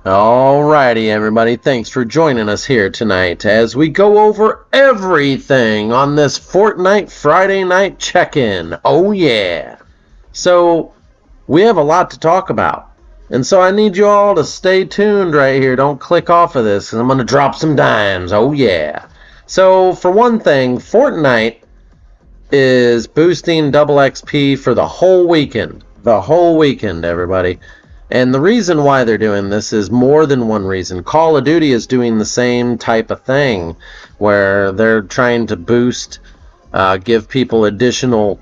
Alrighty, everybody, thanks for joining us here tonight as we go over everything on this Fortnite Friday night check-in. Oh yeah! So, we have a lot to talk about. And so I need you all to stay tuned right here. Don't click off of this because I'm going to drop some dimes. Oh yeah! So, for one thing, Fortnite is boosting double XP for the whole weekend. The whole weekend, everybody. And the reason why they're doing this is more than one reason. Call of Duty is doing the same type of thing where they're trying to boost, give people additional,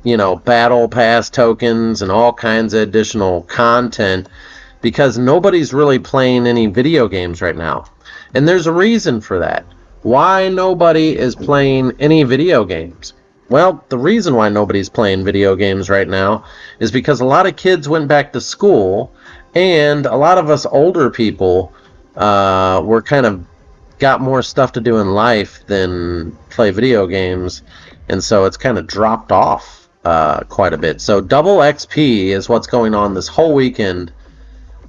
battle pass tokens and all kinds of additional content because nobody's really playing any video games right now. And there's a reason for that. Why nobody is playing any video games? Well, the reason why nobody's playing video games right now is because a lot of kids went back to school, and a lot of us older people were kind of got more stuff to do in life than play video games, and so it's kind of dropped off quite a bit. So double XP is what's going on this whole weekend,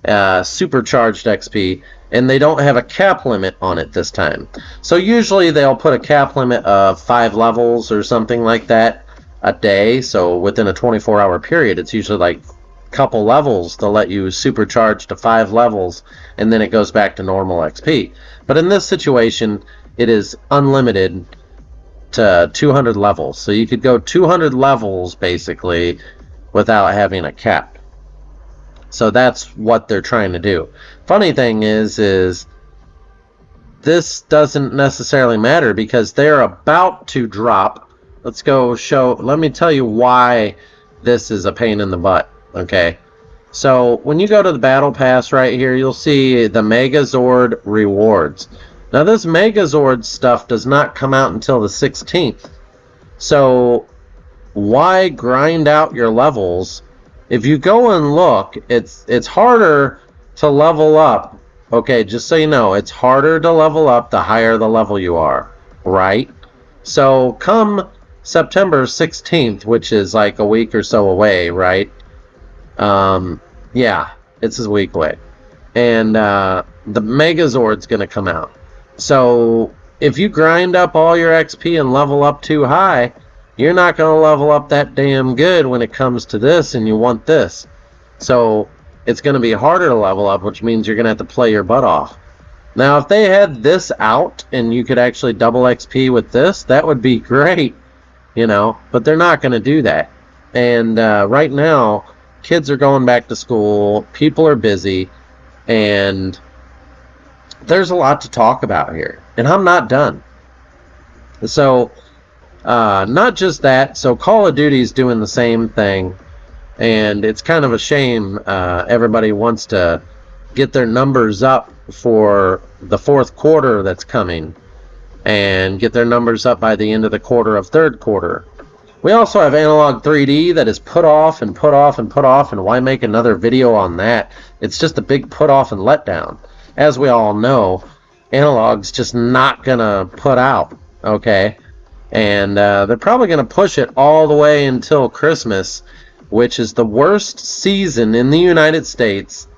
supercharged XP, and they don't have a cap limit on it this time. So usually they'll put a cap limit of 5 levels or something like that a day. So within a 24-hour period, it's usually like a couple levels to let you supercharge to 5 levels, and then it goes back to normal XP. But in this situation, it is unlimited to 200 levels. So you could go 200 levels basically without having a cap. So that's what they're trying to do. Funny thing is this doesn't necessarily matter because they're about to drop. Let me tell you why this is a pain in the butt, okay? So when you go to the Battle Pass right here, you'll see the Megazord rewards. Now this Megazord stuff does not come out until the 16th. So why grind out your levels? If you go and look, it's harder to level up. Okay, just so you know, it's harder to level up the higher the level you are, right? So come September 16th, which is like a week or so away, right? Yeah, it's a week away. And the Megazord's going to come out. So if you grind up all your XP and level up too high, you're not going to level up that damn good when it comes to this, and you want this. So it's going to be harder to level up, which means you're going to have to play your butt off. Now, if they had this out and you could actually double XP with this, that would be great, but they're not going to do that. And right now, kids are going back to school, people are busy, and there's a lot to talk about here. And I'm not done. So not just that, so Call of Duty is doing the same thing, and it's kind of a shame. Everybody wants to get their numbers up for the fourth quarter that's coming and get their numbers up by the end of the quarter of third quarter. We also have Analog 3D that is put off and put off and put off, and why make another video on that? It's just a big put off and letdown. As we all know, Analog's just not gonna put out, okay? And they're probably going to push it all the way until Christmas, which is the worst season in the United States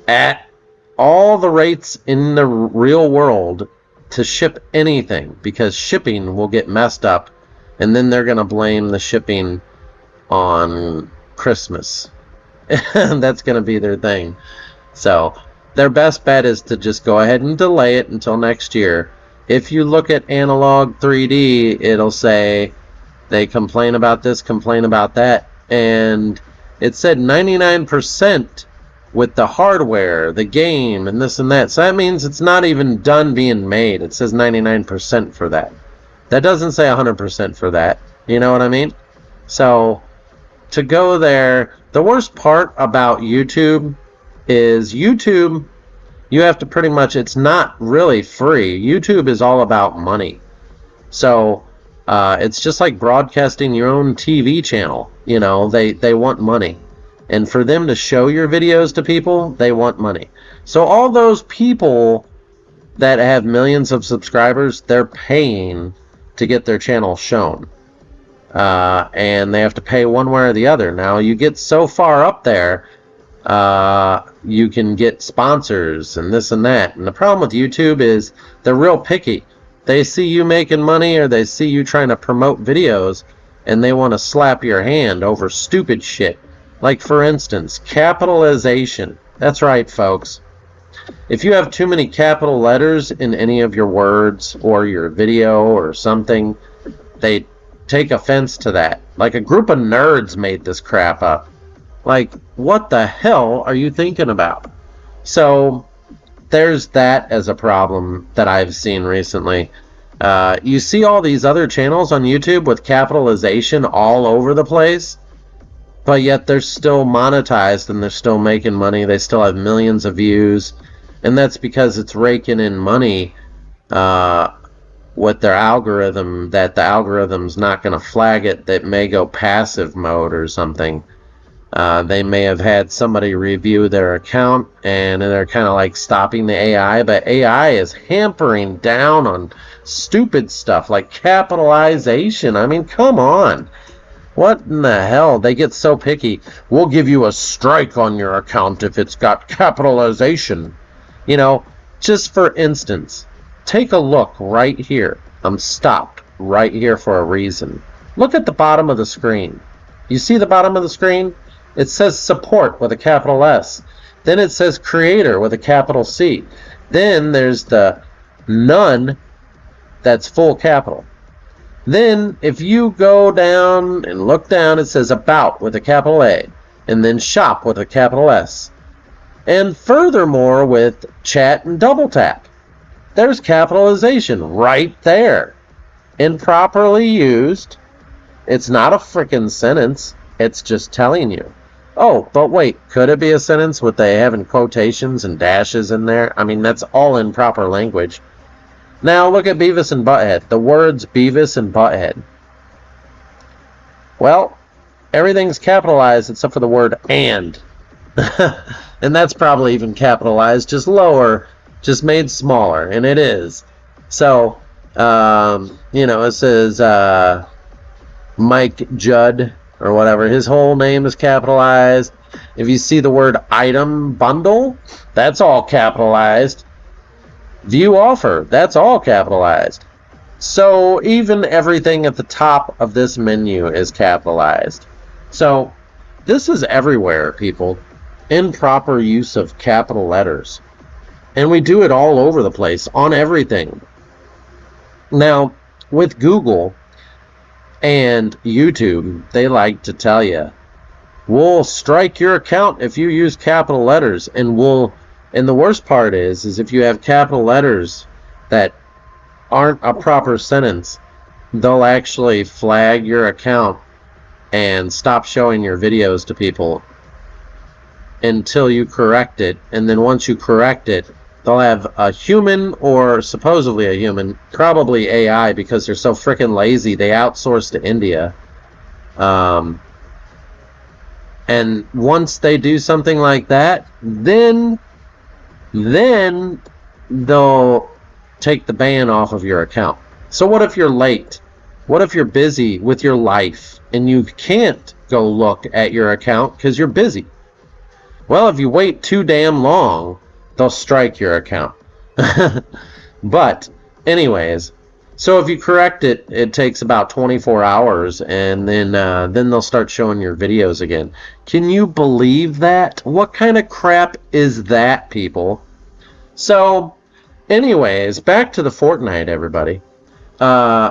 at all the rates in the real world to ship anything, because shipping will get messed up, and then they're going to blame the shipping on Christmas. That's going to be their thing. So their best bet is to just go ahead and delay it until next year. If you look at Analog 3D, it'll say they complain about this, complain about that, and it said 99% with the hardware, the game, and this and that. So that means it's not even done being made. It says 99% for that. That doesn't say 100% for that. You know what I mean? So to go there, the worst part about YouTube is YouTube, you have to pretty much, it's not really free. YouTube is all about money. So it's just like broadcasting your own TV channel. They want money. And for them to show your videos to people, they want money. So all those people that have millions of subscribers, they're paying to get their channel shown. And they have to pay one way or the other. Now, you get so far up there, You can get sponsors and this and that. And the problem with YouTube is they're real picky. They see you making money or they see you trying to promote videos and they want to slap your hand over stupid shit. Like, for instance, capitalization. That's right, folks. If you have too many capital letters in any of your words or your video or something, they take offense to that. Like, a group of nerds made this crap up. Like, what the hell are you thinking about? So, there's that as a problem that I've seen recently. You see all these other channels on YouTube with capitalization all over the place, but yet they're still monetized and they're still making money. They still have millions of views, and that's because it's raking in money with their algorithm, that the algorithm's not going to flag it, that may go passive mode or something. They may have had somebody review their account and they're kind of like stopping the AI, but AI is hampering down on stupid stuff like capitalization. I mean, come on. What in the hell? They get so picky. We'll give you a strike on your account if it's got capitalization. You know, just for instance, take a look right here. I'm stopped right here for a reason. Look at the bottom of the screen. You see the bottom of the screen? It says support with a capital S. Then it says creator with a capital C. Then there's the none, that's full capital. Then if you go down and look down, it says about with a capital A. And then shop with a capital S. And furthermore with chat and double tap. There's capitalization right there. Improperly used. It's not a frickin' sentence. It's just telling you. Oh, but wait, could it be a sentence with they having quotations and dashes in there? I mean, that's all in proper language. Now look at Beavis and Butthead. The words Beavis and Butthead. Well, everything's capitalized except for the word and. And that's probably even capitalized, just lower, just made smaller, and it is. So, you know, it says Mike Judd or whatever. His whole name is capitalized. If you see the word item bundle, that's all capitalized. View offer, that's all capitalized. So even everything at the top of this menu is capitalized. So this is everywhere, people. Improper use of capital letters. And we do it all over the place, on everything. Now, with Google and YouTube, they like to tell you, we'll strike your account if you use capital letters, and the worst part is if you have capital letters that aren't a proper sentence, they'll actually flag your account and stop showing your videos to people until you correct it. And then once you correct it, they'll have a human, or supposedly a human, probably AI, because they're so freaking lazy. They outsource to India. And once they do something like that, then they'll take the ban off of your account. So what if you're late? What if you're busy with your life and you can't go look at your account because you're busy? Well, if you wait too damn long, they'll strike your account. But anyways, so if you correct it, it takes about 24 hours, and then they'll start showing your videos again. Can you believe that? What kind of crap is that, people? So anyways, back to the Fortnite, everybody.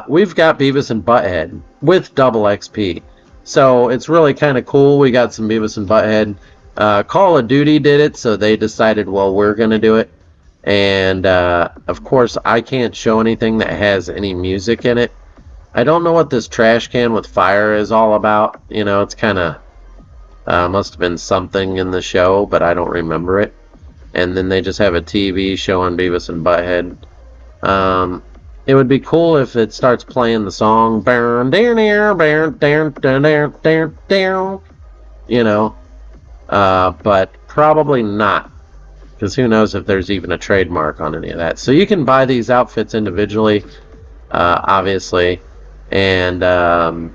We've got Beavis and Butthead with double XP. So it's really kind of cool. We got some Beavis and Butthead. Call of Duty did it, so they decided, well, we're going to do it. And, of course, I can't show anything that has any music in it. I don't know what this trash can with fire is all about. You know, it's kind of, must have been something in the show, but I don't remember it. And then they just have a TV showing Beavis and Butthead. It would be cool if it starts playing the song, you know, but probably not, because who knows if there's even a trademark on any of that. So you can buy these outfits individually, obviously, and of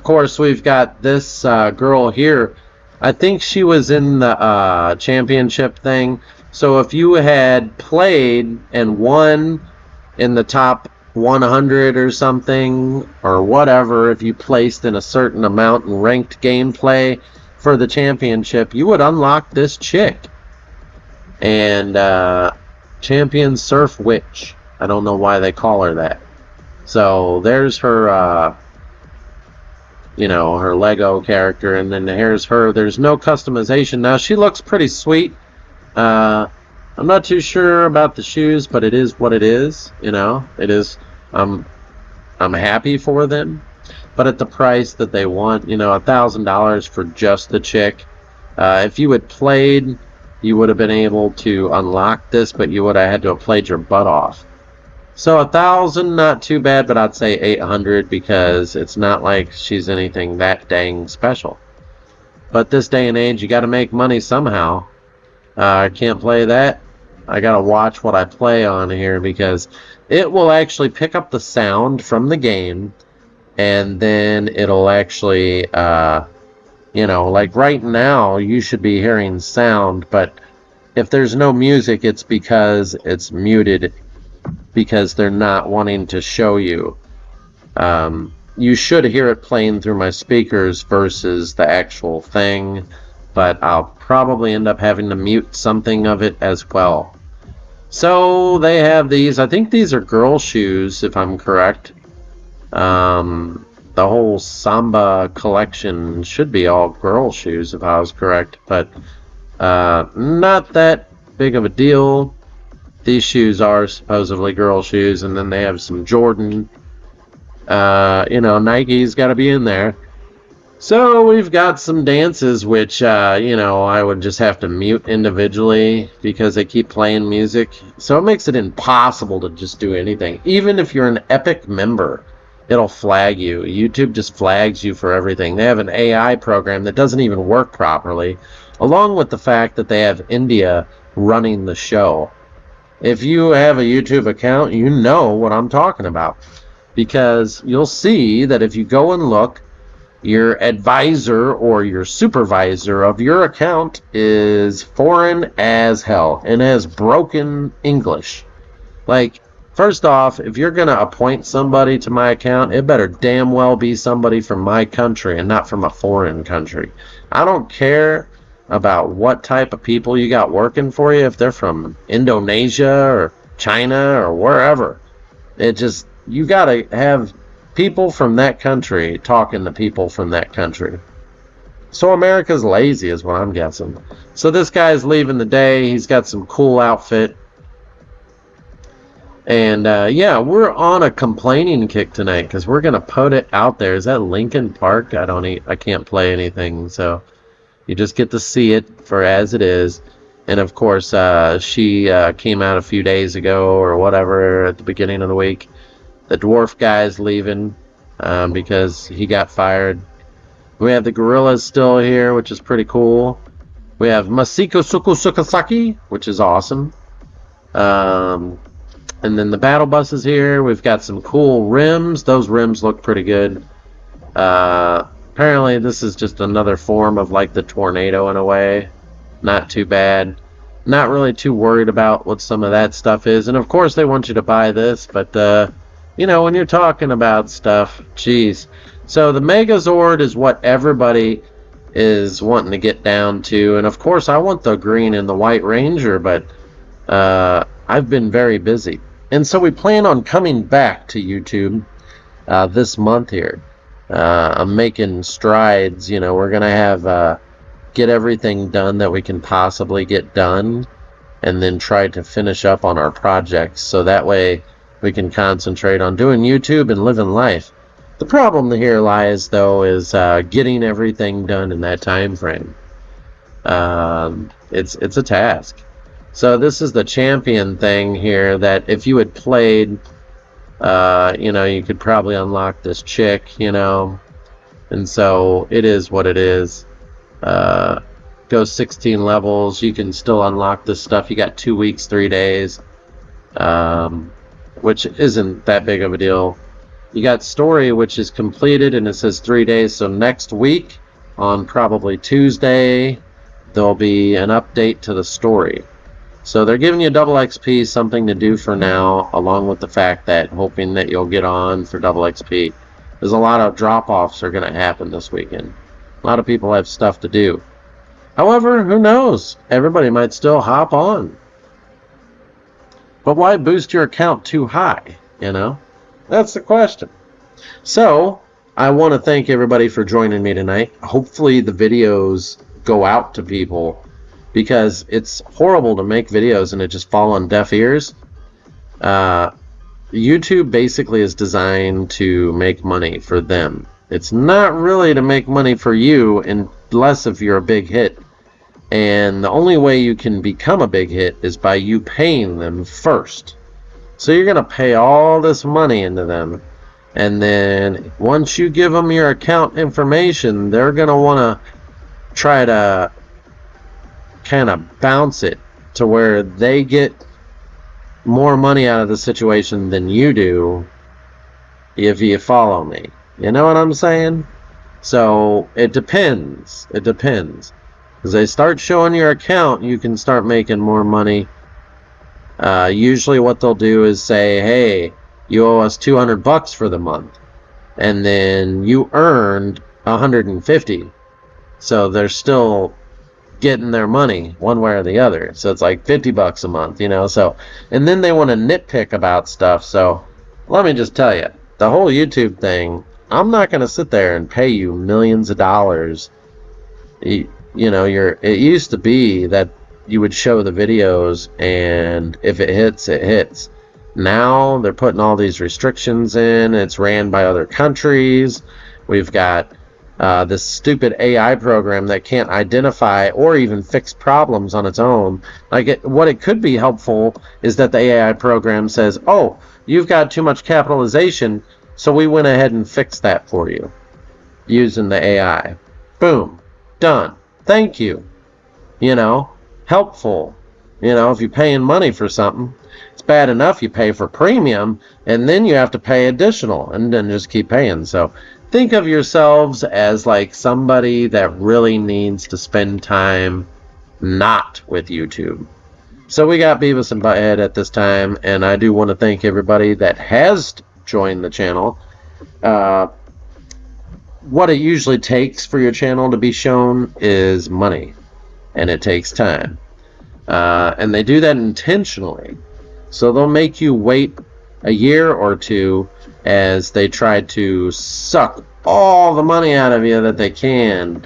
course we've got this girl here I think she was in the championship thing. So if you had played and won in the top 100 or something, or whatever, if you placed in a certain amount in ranked gameplay for the championship, you would unlock this chick. And Champion Surf Witch. I don't know why they call her that. So there's her, her Lego character, and then here's her. There's no customization. Now, she looks pretty sweet. I'm not too sure about the shoes, but it is what it is. It is. I'm happy for them, but at the price that they want, $1,000 for just the chick. If you had played, you would have been able to unlock this, but you would have had to have played your butt off. So 1,000, not too bad, but I'd say 800 because it's not like she's anything that dang special. But this day and age, you got to make money somehow. I can't play that. I got to watch what I play on here because it will actually pick up the sound from the game, and then it'll actually, like right now, you should be hearing sound, but if there's no music, it's because it's muted, because they're not wanting to show you. You should hear it playing through my speakers versus the actual thing, but I'll probably end up having to mute something of it as well. So they have these. I think these are girl shoes, if I'm correct. The whole Samba collection should be all girl shoes, if I was correct, but not that big of a deal. These shoes are supposedly girl shoes, and then they have some Jordan. Nike's got to be in there. So we've got some dances, which, I would just have to mute individually because they keep playing music. So it makes it impossible to just do anything. Even if you're an Epic member, it'll flag you. YouTube just flags you for everything. They have an AI program that doesn't even work properly, along with the fact that they have India running the show. If you have a YouTube account, you know what I'm talking about. Because you'll see that if you go and look, your advisor or your supervisor of your account is foreign as hell and has broken English. Like, first off, if you're going to appoint somebody to my account, it better damn well be somebody from my country and not from a foreign country. I don't care about what type of people you got working for you, if they're from Indonesia or China or wherever. You got to have people from that country talking to people from that country. So America's lazy is what I'm guessing. So this guy's leaving the day. He's got some cool outfit. And we're on a complaining kick tonight because we're going to put it out there. Is that Lincoln Park? I can't play anything, so you just get to see it for as it is. And of course, she came out a few days ago or whatever at the beginning of the week. The dwarf guy's leaving because he got fired. We have the gorillas still here, which is pretty cool. We have Masiko Suku Sukasaki, which is awesome. And then the battle bus is here. We've got some cool rims. Those rims look pretty good. Apparently this is just another form of like the tornado in a way. Not too bad. Not really too worried about what some of that stuff is. And of course they want you to buy this, but when you're talking about stuff, geez. So the Megazord is what everybody is wanting to get down to. And of course I want the green and the white Ranger, but I've been very busy. And so we plan on coming back to YouTube this month here. I'm making strides. We're going to have get everything done that we can possibly get done, and then try to finish up on our projects so that way we can concentrate on doing YouTube and living life. The problem here lies, though, is getting everything done in that time frame. It's a task. So this is the champion thing here that if you had played, you could probably unlock this chick, and so it is what it is. Go 16 levels, you can still unlock this stuff. You got 2 weeks, 3 days, which isn't that big of a deal. You got story, which is completed, and it says 3 days. So next week on probably Tuesday, there'll be an update to the story. So they're giving you double XP, something to do for now, along with the fact that hoping that you'll get on for double XP. There's a lot of drop-offs are going to happen this weekend. A lot of people have stuff to do. However, who knows? Everybody might still hop on. But why boost your account too high, you know? That's the question. So, I want to thank everybody for joining me tonight. Hopefully the videos go out to people, because it's horrible to make videos and it just fall on deaf ears. YouTube basically is designed to make money for them. It's not really to make money for you, unless if you're a big hit. And the only way you can become a big hit is by you paying them first. So you're going to pay all this money into them. And then once you give them your account information, they're going to want to try to kind of bounce it to where they get more money out of the situation than you do, if you follow me. You know what I'm saying? So it depends. It depends. As they start showing your account, you can start making more money. Usually what they'll do is say, hey, you owe us $200 for the month, and then you earned 150. So they're still getting their money one way or the other. So it's like $50 a month, you know. So, and then they want to nitpick about stuff. So let me just tell you, the whole YouTube thing, I'm not going to sit there and pay you millions of dollars. You know, it used to be that you would show the videos, and if it hits, it hits. Now they're putting all these restrictions in. It's ran by other countries. We've got this stupid AI program that can't identify or even fix problems on its own. What it could be helpful is that the AI program says, oh, you've got too much capitalization, so we went ahead and fixed that for you using the AI. Boom. Done. Thank you. You know, helpful. You know, if you're paying money for something, it's bad enough you pay for premium, and then you have to pay additional, and then just keep paying. So think of yourselves as like somebody that really needs to spend time not with YouTube. So we got Beavis and Butthead at this time, and I do want to thank everybody that has joined the channel. What it usually takes for your channel to be shown is money, and it takes time. And they do that intentionally. So they'll make you wait a year or two as they try to suck all the money out of you that they can.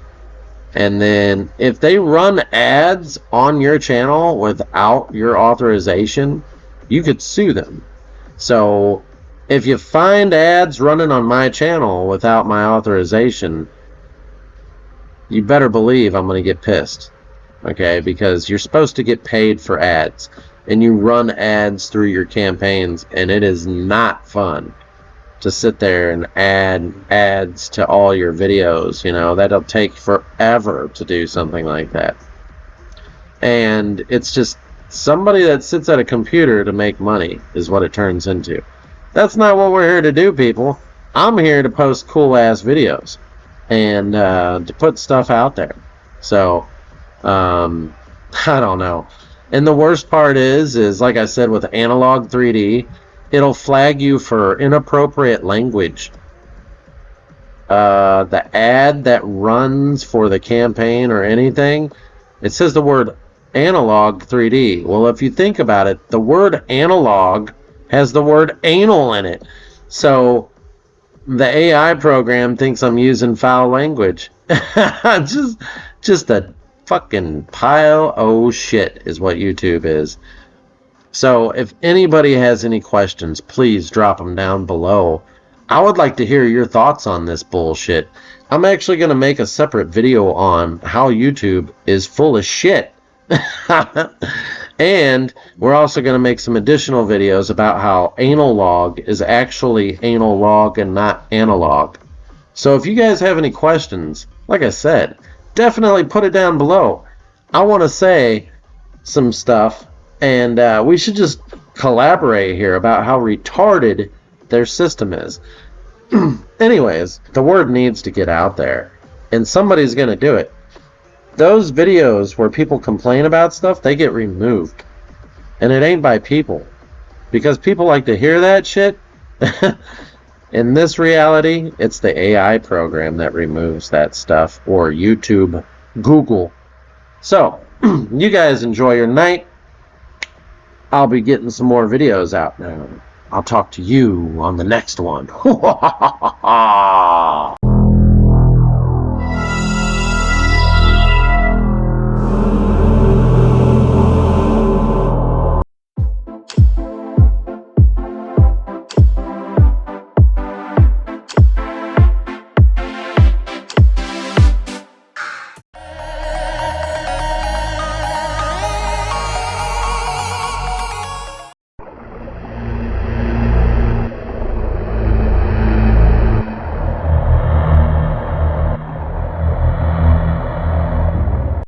And then if they run ads on your channel without your authorization, you could sue them. So if you find ads running on my channel without my authorization, you better believe I'm going to get pissed. Okay, because you're supposed to get paid for ads, and you run ads through your campaigns, and it is not fun to sit there and add ads to all your videos. You know, that'll take forever to do something like that. And it's just somebody that sits at a computer to make money is what it turns into. That's not what we're here to do, people. I'm here to post cool ass videos and to put stuff out there. So I don't know. And the worst part is like I said, with analog 3D, it'll flag you for inappropriate language. The ad that runs for the campaign or anything, it says the word analog 3D. Well, if you think about it, the word analog has the word anal in it. So the AI program thinks I'm using foul language. just a fucking pile of shit is what YouTube is. So if anybody has any questions, please drop them down below. I would like to hear your thoughts on this bullshit. I'm actually going to make a separate video on how YouTube is full of shit. And we're also going to make some additional videos about how analog is actually analog and not analog. So if you guys have any questions, like I said, definitely put it down below. I want to say some stuff, and we should just collaborate here about how retarded their system is. Anyways, the word needs to get out there. and somebody's going to do it. Those videos where people complain about stuff, they get removed. And it ain't by people. Because people like to hear that shit. In this reality, it's the AI program that removes that stuff, or YouTube, Google. So, you guys enjoy your night. I'll be getting some more videos out now. I'll talk to you on the next one.